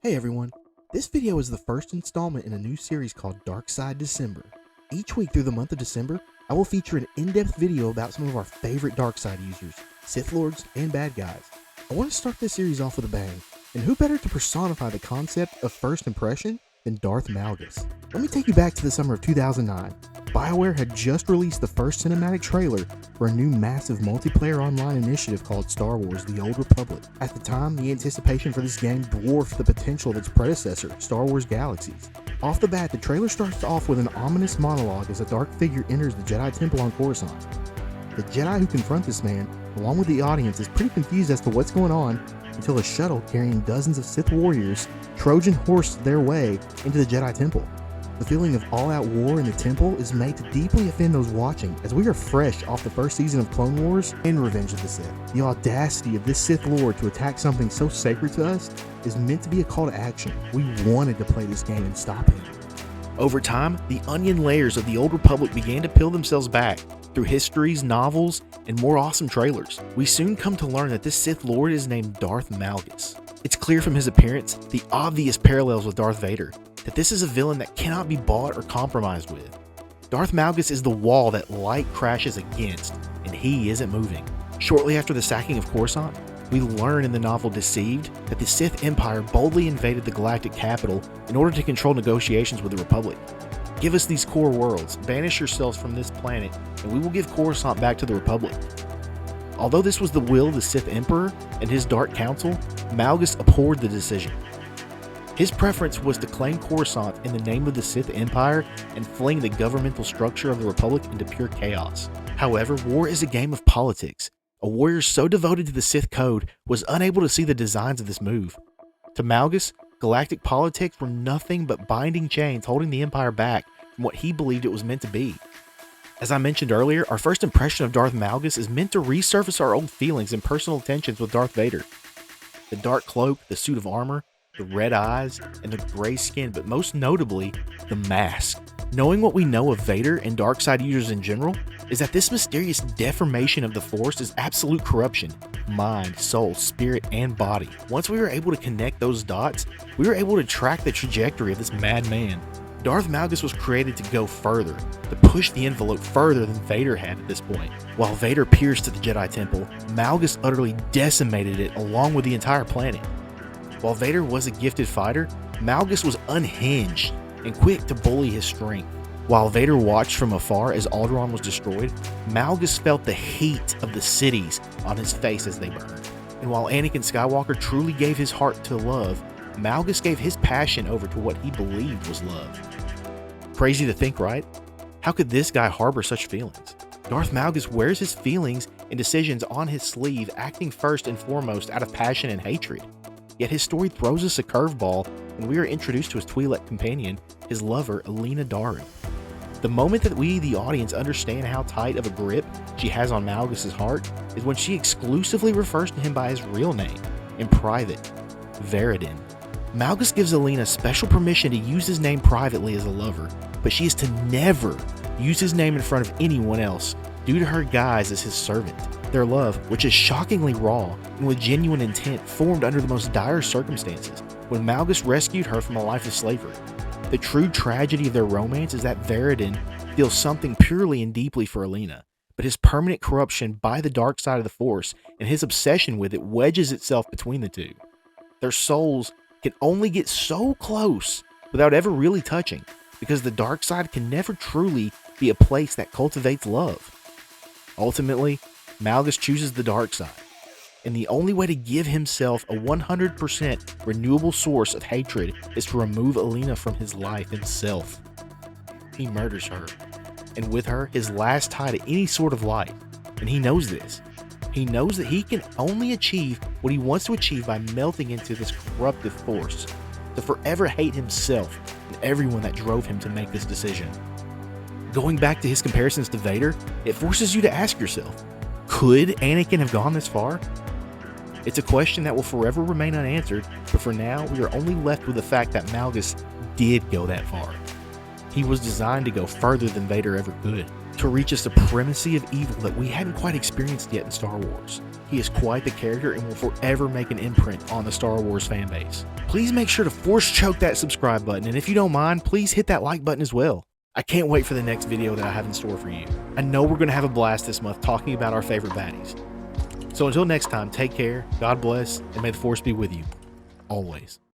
Hey everyone, this video is the first installment in a new series called Dark Side December. Each week through the month of December, I will feature an in-depth video about some of our favorite Dark Side users, Sith Lords, and bad guys. I want to start this series off with a bang, and who better to personify the concept of first impression than Darth Malgus? Let me take you back to the summer of 2009. BioWare had just released the first cinematic trailer for a new massive multiplayer online initiative called Star Wars: The Old Republic. At the time, the anticipation for this game dwarfed the potential of its predecessor, Star Wars Galaxies. Off the bat, the trailer starts off with an ominous monologue as a dark figure enters the Jedi Temple on Coruscant. The Jedi who confront this man, along with the audience, is pretty confused as to what's going on until a shuttle carrying dozens of Sith warriors Trojan horse their way into the Jedi Temple. The feeling of all-out war in the temple is made to deeply offend those watching, as we are fresh off the first season of Clone Wars and Revenge of the Sith. The audacity of this Sith Lord to attack something so sacred to us is meant to be a call to action. We wanted to play this game and stop him. Over time, the onion layers of the Old Republic began to peel themselves back through histories, novels, and more awesome trailers. We soon come to learn that this Sith Lord is named Darth Malgus. It's clear from his appearance, the obvious parallels with Darth Vader, that this is a villain that cannot be bought or compromised with. Darth Malgus is the wall that light crashes against, and he isn't moving. Shortly after the sacking of Coruscant, we learn in the novel Deceived that the Sith Empire boldly invaded the galactic capital in order to control negotiations with the Republic. Give us these core worlds, banish yourselves from this planet, and we will give Coruscant back to the Republic. Although this was the will of the Sith Emperor and his Dark Council, Malgus abhorred the decision. His preference was to claim Coruscant in the name of the Sith Empire and fling the governmental structure of the Republic into pure chaos. However, war is a game of politics. A warrior so devoted to the Sith Code was unable to see the designs of this move. To Malgus, galactic politics were nothing but binding chains holding the Empire back from what he believed it was meant to be. As I mentioned earlier, our first impression of Darth Malgus is meant to resurface our old feelings and personal tensions with Darth Vader. The dark cloak, the suit of armor, the red eyes, and the gray skin, but most notably, the mask. Knowing what we know of Vader and dark side users in general is that this mysterious deformation of the Force is absolute corruption. Mind, soul, spirit, and body. Once we were able to connect those dots, we were able to track the trajectory of this madman. Darth Malgus was created to go further, to push the envelope further than Vader had at this point. While Vader pierced to the Jedi Temple, Malgus utterly decimated it along with the entire planet. While Vader was a gifted fighter, Malgus was unhinged and quick to bully his strength. While Vader watched from afar as Alderaan was destroyed, Malgus felt the heat of the cities on his face as they burned. And while Anakin Skywalker truly gave his heart to love, Malgus gave his passion over to what he believed was love. Crazy to think, right? How could this guy harbor such feelings? Darth Malgus wears his feelings and decisions on his sleeve, acting first and foremost out of passion and hatred. Yet his story throws us a curveball when we are introduced to his Twi'lek companion, his lover, Alina Daru. The moment that we, the audience, understand how tight of a grip she has on Malgus' heart is when she exclusively refers to him by his real name, in private, Veridin. Malgus gives Alina special permission to use his name privately as a lover, but she is to never use his name in front of anyone else due to her guise as his servant. Their love, which is shockingly raw and with genuine intent, formed under the most dire circumstances when Malgus rescued her from a life of slavery. The true tragedy of their romance is that Veridin feels something purely and deeply for Alina, but his permanent corruption by the dark side of the Force and his obsession with it wedges itself between the two. Their souls can only get so close without ever really touching, because the dark side can never truly be a place that cultivates love. Ultimately, Malgus chooses the dark side, and the only way to give himself a 100% renewable source of hatred is to remove Alina from his life himself. He murders her, and with her, his last tie to any sort of life, and he knows this. He knows that he can only achieve what he wants to achieve by melting into this corruptive force, to forever hate himself and everyone that drove him to make this decision. Going back to his comparisons to Vader, it forces you to ask yourself, could Anakin have gone this far? It's a question that will forever remain unanswered, but for now, we are only left with the fact that Malgus did go that far. He was designed to go further than Vader ever could. to reach a supremacy of evil that we hadn't quite experienced yet in Star Wars. He is quite the character and will forever make an imprint on the Star Wars fanbase. Please make sure to force choke that subscribe button, and if you don't mind, please hit that like button as well. I can't wait for the next video that I have in store for you. I know we're going to have a blast this month talking about our favorite baddies. So until next time, take care, God bless, and may the Force be with you, always.